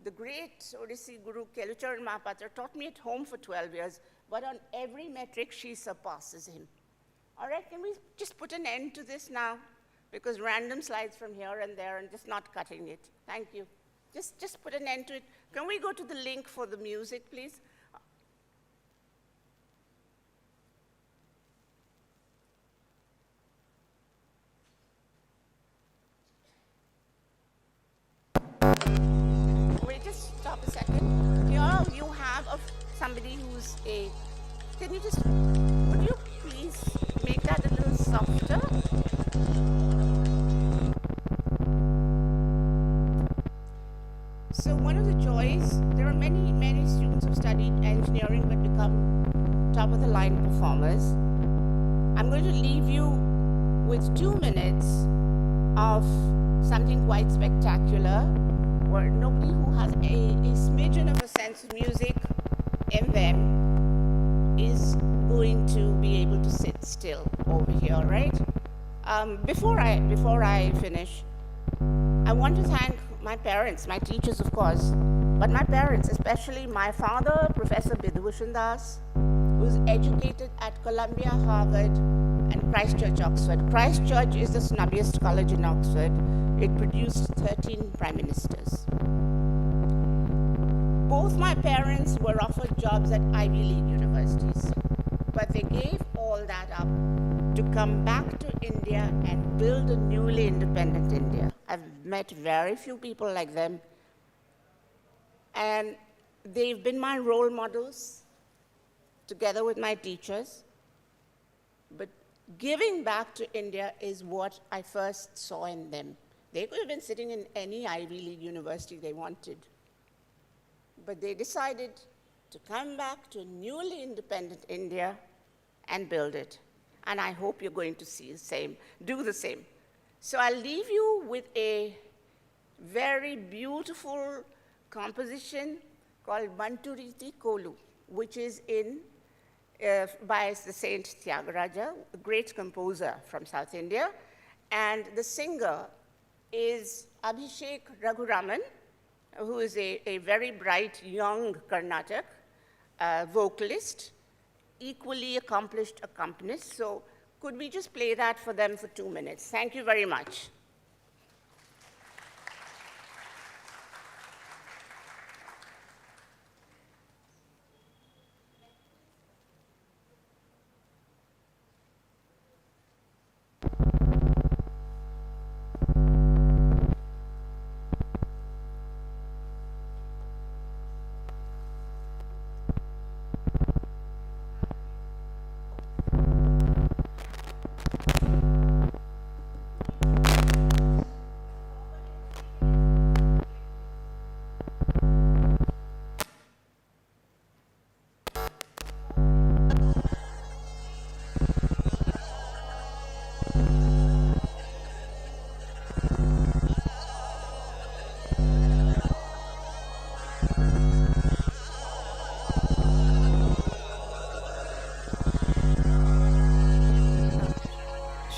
The great Odissi guru, Kelucharan Mahapatra, taught me at home for 12 years, but on every metric, she surpasses him. All right, can we just put an end to this now? Because random slides from here and there and just not cutting it. Thank you. Just put an end to it. Can we go to the link for the music, please? Wait, just stop a second. Here you have somebody who's can you just, would you please make that a little softer? So one of the joys, there are many, many students who studied engineering but become top of the line performers. I'm going to leave you with 2 minutes of something quite spectacular, where nobody who has a smidgen of a sense of music in them is going to be able to sit still over here, right? Before I finish, I want to thank my parents, my teachers, of course, but my parents, especially my father, Professor Bidhubhushan Das, who's educated at Columbia, Harvard, and Christ Church, Oxford. Christ Church is the snobbiest college in Oxford. It produced 13 prime ministers. Both my parents were offered jobs at Ivy League universities, but they gave all that up to come back to India and build a newly independent India. I've met very few people like them, and they've been my role models together with my teachers. But giving back to India is what I first saw in them. They could have been sitting in any Ivy League university they wanted, but they decided to come back to a newly independent India and build it. And I hope you're going to do the same. So I'll leave you with a very beautiful composition called Banturiti Kolu, which is by the Saint Tyagaraja, a great composer from South India. And the singer is Abhishek Raghuraman, who is a very bright, young Carnatic vocalist, equally accomplished accompanist. So could we just play that for them for 2 minutes? Thank you very much.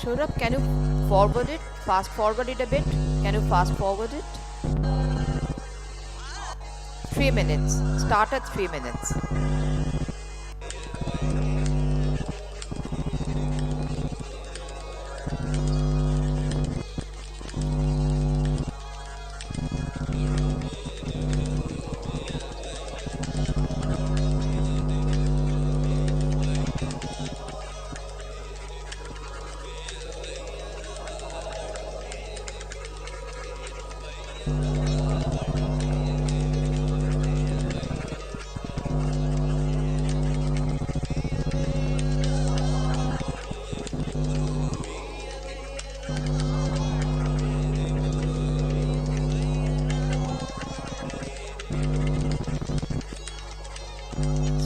Saurabh, can you forward it? Fast forward it a bit? Can you fast forward it? 3 minutes. Start at 3 minutes.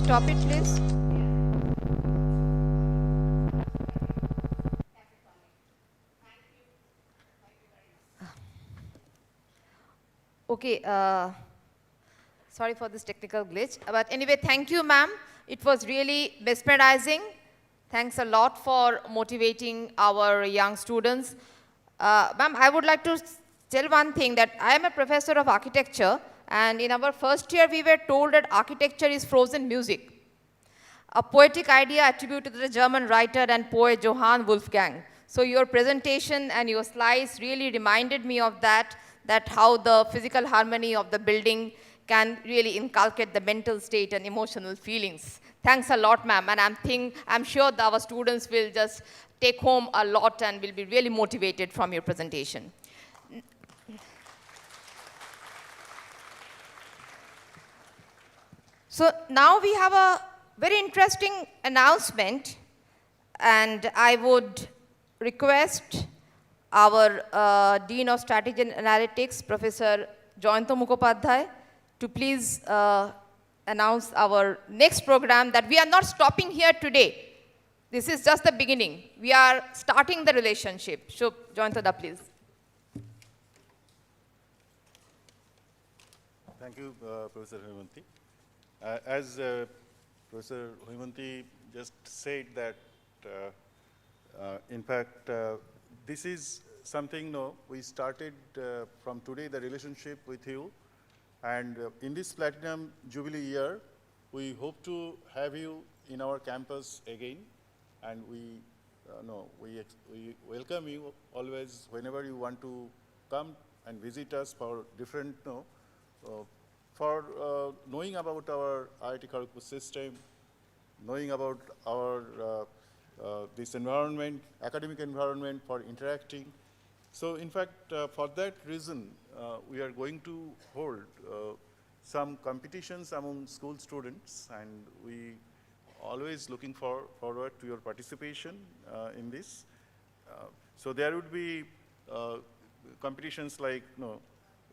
Stop it, please. Okay, sorry for this technical glitch. But anyway, thank you, ma'am. It was really mesmerizing. Thanks a lot for motivating our young students. Ma'am, I would like to tell one thing, that I am a professor of architecture, and in our first year, we were told that architecture is frozen music, a poetic idea attributed to the German writer and poet Johann Wolfgang. So your presentation and your slides really reminded me of that how the physical harmony of the building can really inculcate the mental state and emotional feelings. Thanks a lot, ma'am, and I'm sure that our students will just take home a lot and will be really motivated from your presentation. So now we have a very interesting announcement, and I would request our Dean of Strategy and Analytics, Professor Joyanta Mukhopadhyay, to please announce our next program, that we are not stopping here today. This is just the beginning. We are starting the relationship. So, Joyanta, please. Thank you, Professor Hoymanti. As Professor Hoymanti just said that, in fact, this is something, no, we started from today the relationship with you. And in this Platinum Jubilee year, we hope to have you in our campus again. And we welcome you always whenever you want to come and visit us for different, for knowing about our IIT Kharagpur system, knowing about our this environment, academic environment, for interacting. So in fact, for that reason, we are going to hold some competitions among school students, and we always looking forward to your participation in this. So there would be competitions like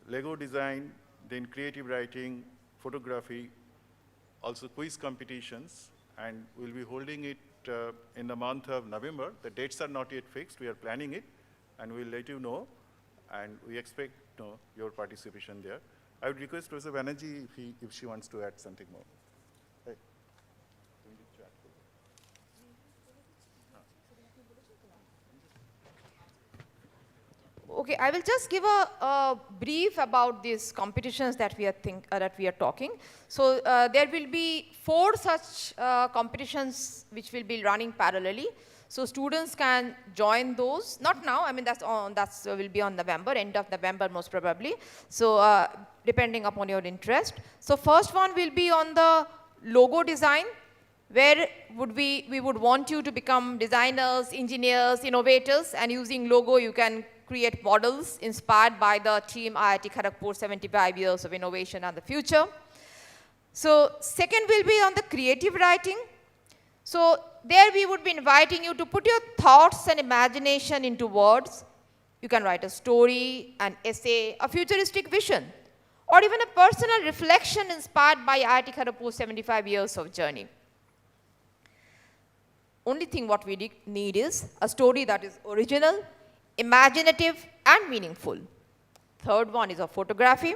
Lego design, then creative writing, photography, also quiz competitions, and we'll be holding it in the month of November. The dates are not yet fixed. We are planning it, and we'll let you know, and we expect your participation there. I would request Professor Banerjee if she wants to add something more. Hey. Okay, I will just give a brief about these competitions that we are talking. So there will be 4 such competitions which will be running parallelly. So students can join those. Not now. I mean that's will be on November, end of November most probably. So depending upon your interest. So first one will be on the logo design, where we would want you to become designers, engineers, innovators, and using logo you can create models inspired by the team IIT Kharagpur 75 years of innovation and the future. So second will be on the creative writing. So there we would be inviting you to put your thoughts and imagination into words. You can write a story, an essay, a futuristic vision, or even a personal reflection inspired by IIT Kharagpur 75 years of journey. Only thing what we need is a story that is original, imaginative, and meaningful. Third one is a photography.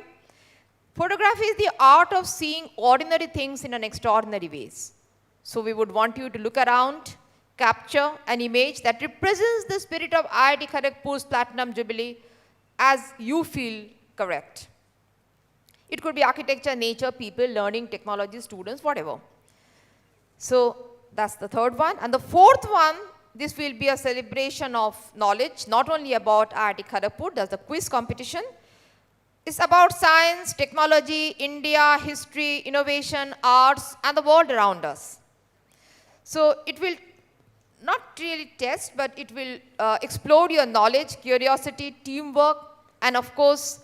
Photography is the art of seeing ordinary things in an extraordinary ways. So we would want you to look around, capture an image that represents the spirit of IIT Kharagpur's Platinum Jubilee as you feel correct. It could be architecture, nature, people, learning, technology, students, whatever. So that's the third one. And the fourth one, this will be a celebration of knowledge, not only about IIT Kharagpur, that's the quiz competition. It's about science, technology, India, history, innovation, arts, and the world around us. So it will not really test, but it will explore your knowledge, curiosity, teamwork, and of course,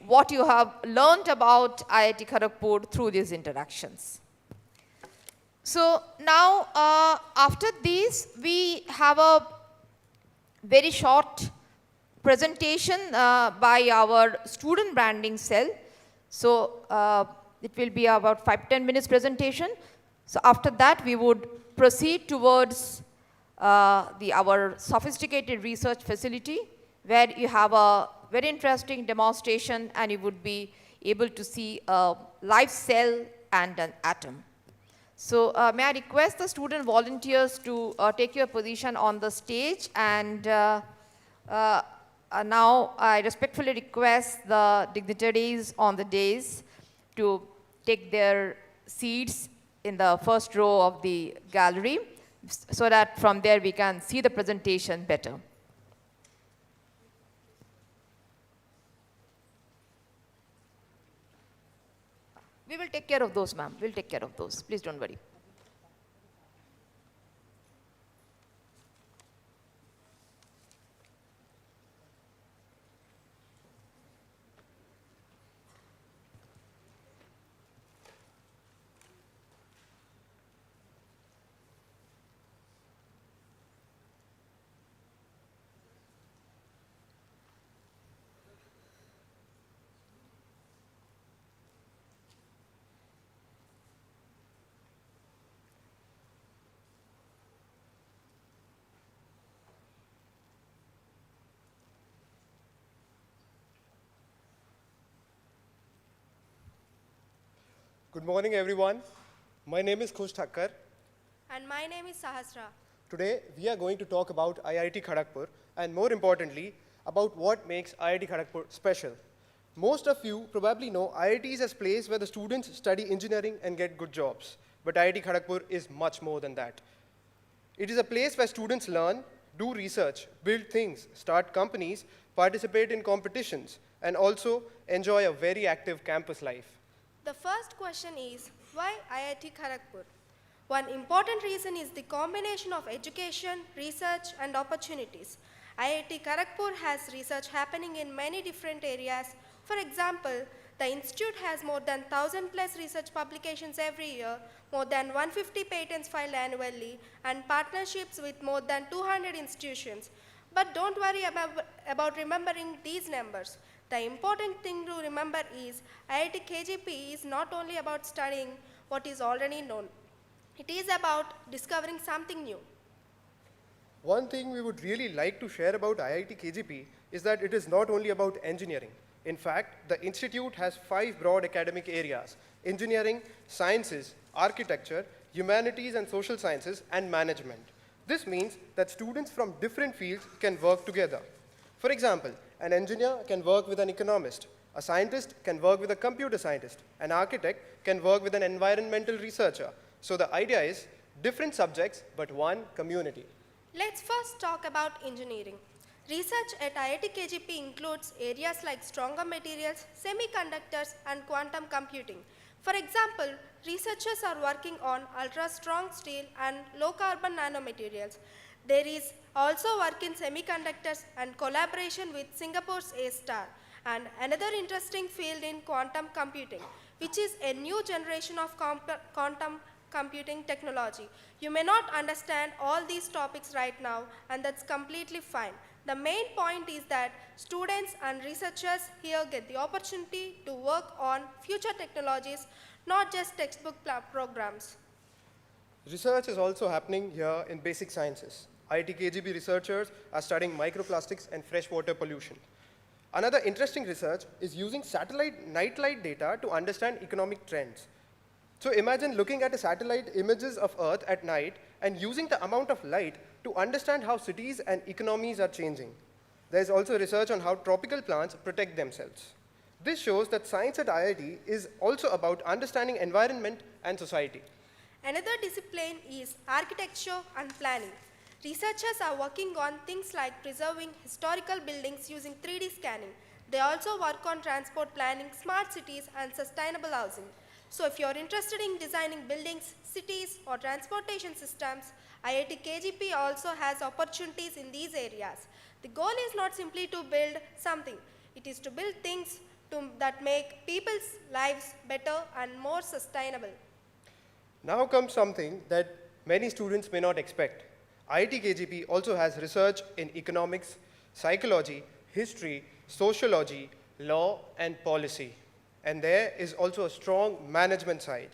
what you have learned about IIT Kharagpur through these interactions. So now, after these, we have a very short presentation by our student branding cell. So it will be about 5-10 minutes presentation. So after that, we would proceed towards our sophisticated research facility, where you have a very interesting demonstration and you would be able to see a live cell and an atom. So may I request the student volunteers to take your position on the stage, and now I respectfully request the dignitaries on the dais to take their seats in the first row of the gallery, so that from there we can see the presentation better. We will take care of those, ma'am. We'll take care of those. Please don't worry. Good morning, everyone. My name is Khush Thakkar. And my name is Sahasra. Today, we are going to talk about IIT Kharagpur, and more importantly, about what makes IIT Kharagpur special. Most of you probably know IITs as a place where the students study engineering and get good jobs. But IIT Kharagpur is much more than that. It is a place where students learn, do research, build things, start companies, participate in competitions, and also enjoy a very active campus life. The first question is, why IIT Kharagpur? One important reason is the combination of education, research, and opportunities. IIT Kharagpur has research happening in many different areas. For example, the institute has more than 1,000 plus research publications every year, more than 150 patents filed annually, and partnerships with more than 200 institutions. But don't worry about remembering these numbers. The important thing to remember is IIT KGP is not only about studying what is already known. It is about discovering something new. One thing we would really like to share about IIT KGP is that it is not only about engineering. In fact, the institute has 5 broad academic areas: engineering, sciences, architecture, humanities and social sciences, and management. This means that students from different fields can work together. For example, an engineer can work with an economist, a scientist can work with a computer scientist, an architect can work with an environmental researcher. So the idea is different subjects, but one community. Let's first talk about engineering. Research at IIT KGP includes areas like stronger materials, semiconductors, and quantum computing. For example, researchers are working on ultra-strong steel and low-carbon nanomaterials. There is also work in semiconductors and collaboration with Singapore's A-Star, and another interesting field in quantum computing, which is a new generation of quantum computing technology. You may not understand all these topics right now, and that's completely fine. The main point is that students and researchers here get the opportunity to work on future technologies, not just textbook programs. Research is also happening here in basic sciences. IIT KGP researchers are studying microplastics and freshwater pollution. Another interesting research is using satellite nightlight data to understand economic trends. So imagine looking at a satellite images of Earth at night and using the amount of light to understand how cities and economies are changing. There is also research on how tropical plants protect themselves. This shows that science at IIT is also about understanding environment and society. Another discipline is architecture and planning. Researchers are working on things like preserving historical buildings using 3D scanning. They also work on transport planning, smart cities, and sustainable housing. So if you're interested in designing buildings, cities, or transportation systems, IIT KGP also has opportunities in these areas. The goal is not simply to build something. It is to build things that make people's lives better and more sustainable. Now comes something that many students may not expect. IIT KGP also has research in economics, psychology, history, sociology, law, and policy. And there is also a strong management side.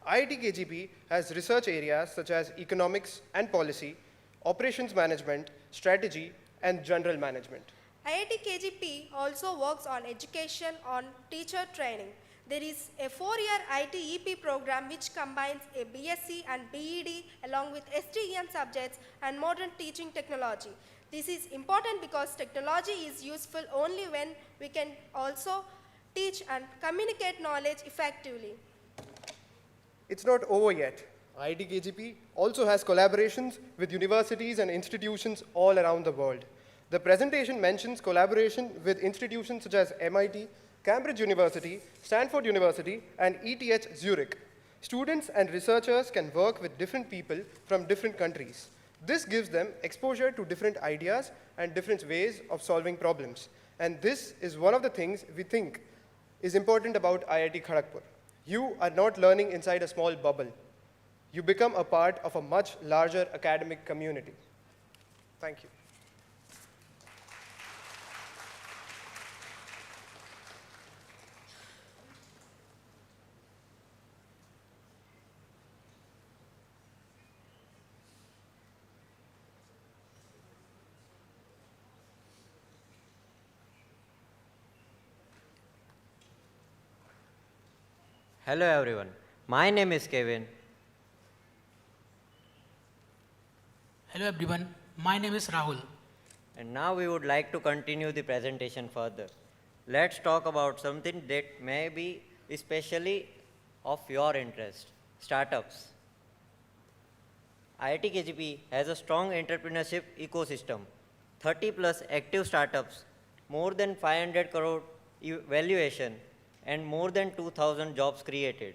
IIT KGP has research areas such as economics and policy, operations management, strategy, and general management. IIT KGP also works on education, on teacher training. There is a 4-year ITEP program which combines a BSc and BEd along with STEM subjects and modern teaching technology. This is important because technology is useful only when we can also teach and communicate knowledge effectively. It's not over yet. IIT KGP also has collaborations with universities and institutions all around the world. The presentation mentions collaboration with institutions such as MIT, Cambridge University, Stanford University, and ETH Zurich. Students and researchers can work with different people from different countries. This gives them exposure to different ideas and different ways of solving problems. And this is one of the things we think is important about IIT Kharagpur. You are not learning inside a small bubble. You become a part of a much larger academic community. Thank you. Hello everyone, my name is Kevin. Hello everyone, my name is Rahul. And now we would like to continue the presentation further. Let's talk about something that may be especially of your interest, startups. IIT KGP has a strong entrepreneurship ecosystem, 30 plus active startups, more than 500 crore valuation, and more than 2,000 jobs created.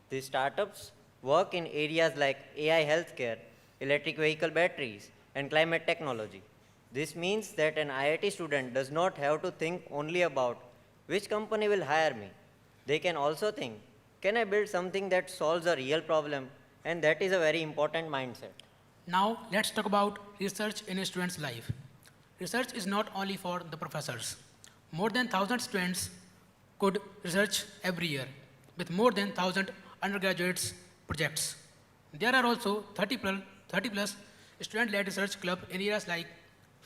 These startups work in areas like AI healthcare, electric vehicle batteries, and climate technology. This means that an IIT student does not have to think only about which company will hire me. They can also think, can I build something that solves a real problem? And that is a very important mindset. Now let's talk about research in a student's life. Research is not only for the professors. More than 1,000 students could research every year with more than 1,000 undergraduates projects. There are also 30 plus student-led research club in areas like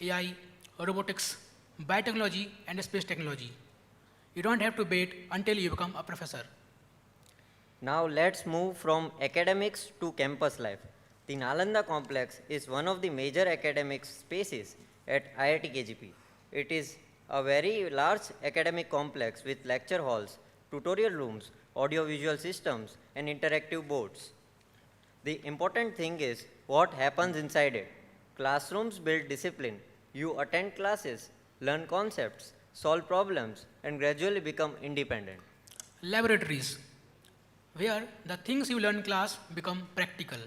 AI, robotics, biotechnology, and space technology. You don't have to wait until you become a professor. Now let's move from academics to campus life. The Nalanda complex is one of the major academic spaces at IIT KGP. It is a very large academic complex with lecture halls, tutorial rooms, audiovisual systems, and interactive boards. The important thing is what happens inside it. Classrooms build discipline. You attend classes, learn concepts, solve problems, and gradually become independent. Laboratories, where the things you learn in class become practical.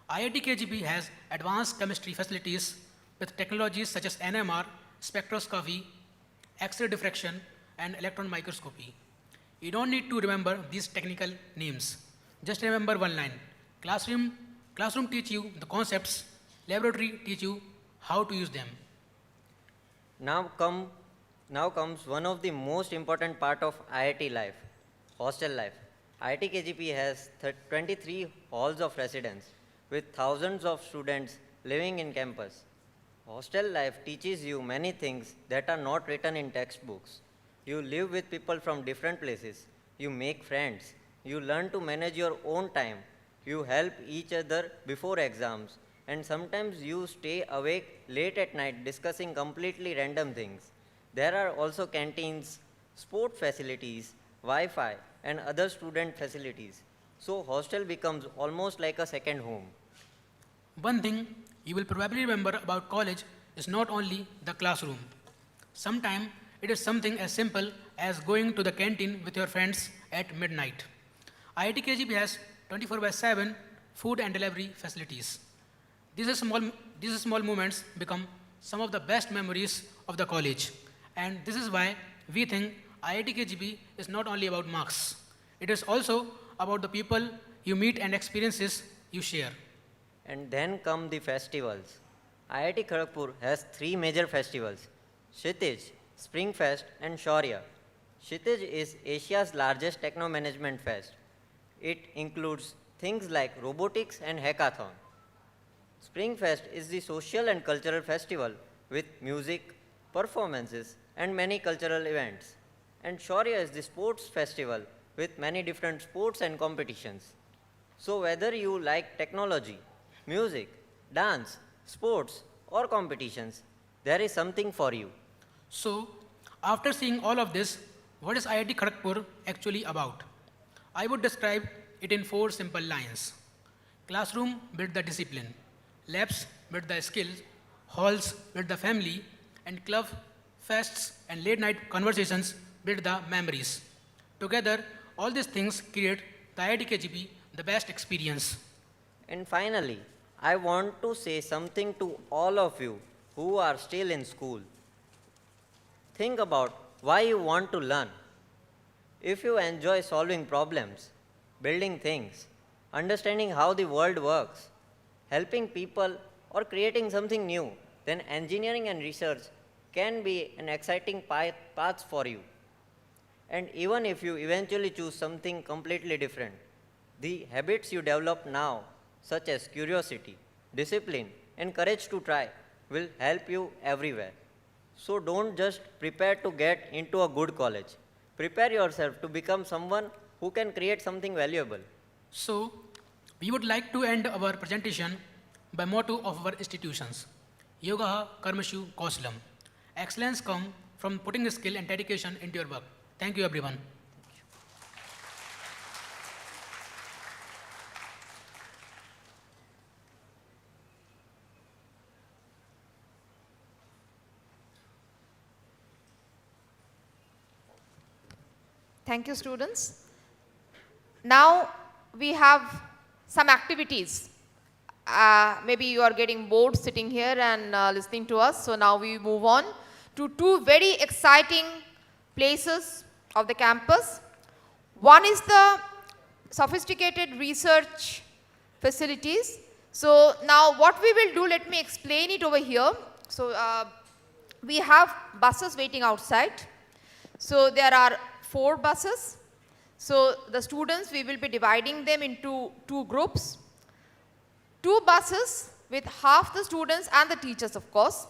IIT KGP has advanced chemistry facilities with technologies such as NMR, spectroscopy, X-ray diffraction, and electron microscopy. You don't need to remember these technical names. Just remember one line. Classroom teach you the concepts, laboratory teach you how to use them. Now comes one of the most important part of IIT life, hostel life. IIT KGP has 23 halls of residence with thousands of students living in campus. Hostel life teaches you many things that are not written in textbooks. You live with people from different places. You make friends. You learn to manage your own time. You help each other before exams. And sometimes you stay awake late at night discussing completely random things. There are also canteens, sport facilities, Wi-Fi, and other student facilities. So hostel becomes almost like a second home. One thing you will probably remember about college is not only the classroom. Sometimes it is something as simple as going to the canteen with your friends at midnight. IIT KGP has 24/7 food and delivery facilities. These small moments become some of the best memories of the college. And this is why we think IIT KGP is not only about marks. It is also about the people you meet and experiences you share. And then come the festivals. IIT Kharagpur has 3 major festivals, Kshitij, Spring Fest, and Shaurya. Kshitij is Asia's largest techno management fest. It includes things like robotics and hackathon. Spring Fest is the social and cultural festival with music, performances, and many cultural events. And Shaurya is the sports festival with many different sports and competitions. So whether you like technology, music, dance, sports, or competitions, there is something for you. So, after seeing all of this, what is IIT Kharagpur actually about? I would describe it in 4 simple lines. Classroom build the discipline, labs build the skills, halls build the family, and club, fests, and late night conversations build the memories. Together, all these things create the IIT KGP, the best experience. And finally, I want to say something to all of you who are still in school. Think about why you want to learn. If you enjoy solving problems, building things, understanding how the world works, helping people, or creating something new, then engineering and research can be an exciting path for you. And even if you eventually choose something completely different, the habits you develop now, such as curiosity, discipline, and courage to try, will help you everywhere. So don't just prepare to get into a good college. Prepare yourself to become someone who can create something valuable. So, we would like to end our presentation by motto of our institutions. Yoga Karmashu Kauslam. Excellence comes from putting skill and dedication into your work. Thank you, everyone. Thank you, students. Now we have some activities. Maybe you are getting bored sitting here and listening to us. So now we move on to two very exciting places of the campus. One is the sophisticated research facilities. So now what we will do, let me explain it over here. So we have buses waiting outside. So there are 4 buses. So the students, we will be dividing them into 2 groups. 2 buses with half the students and the teachers, of course,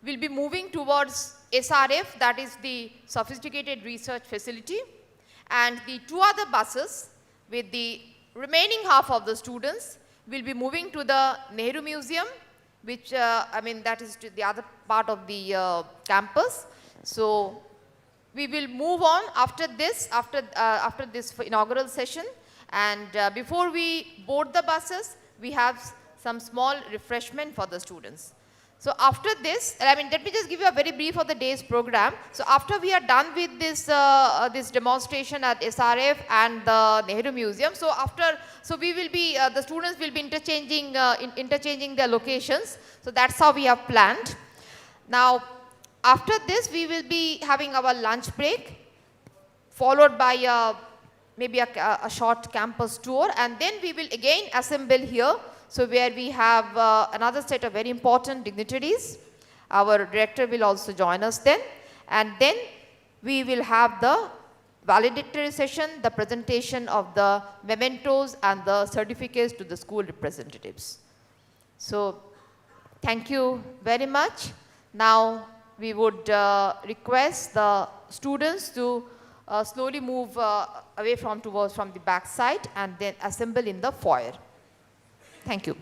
will be moving towards SRF, that is the sophisticated research facility. And the 2 other buses with the remaining half of the students will be moving to the Nehru Museum, which, that is to the other part of the campus. So we will move on after this inaugural session, and before we board the buses, we have some small refreshment for the students. So after this, let me just give you a very brief of the day's program. So after we are done with this this demonstration at SRF and the Nehru Museum, so we will be the students will be interchanging their locations. So that's how we have planned. Now, after this, we will be having our lunch break, followed by maybe a short campus tour, and then we will again assemble here. So where we have another set of very important dignitaries. Our director will also join us then, and then we will have the valedictory session, the presentation of the mementos and the certificates to the school representatives. So thank you very much. Now we would request the students to slowly move away from the back side and then assemble in the foyer. Thank you.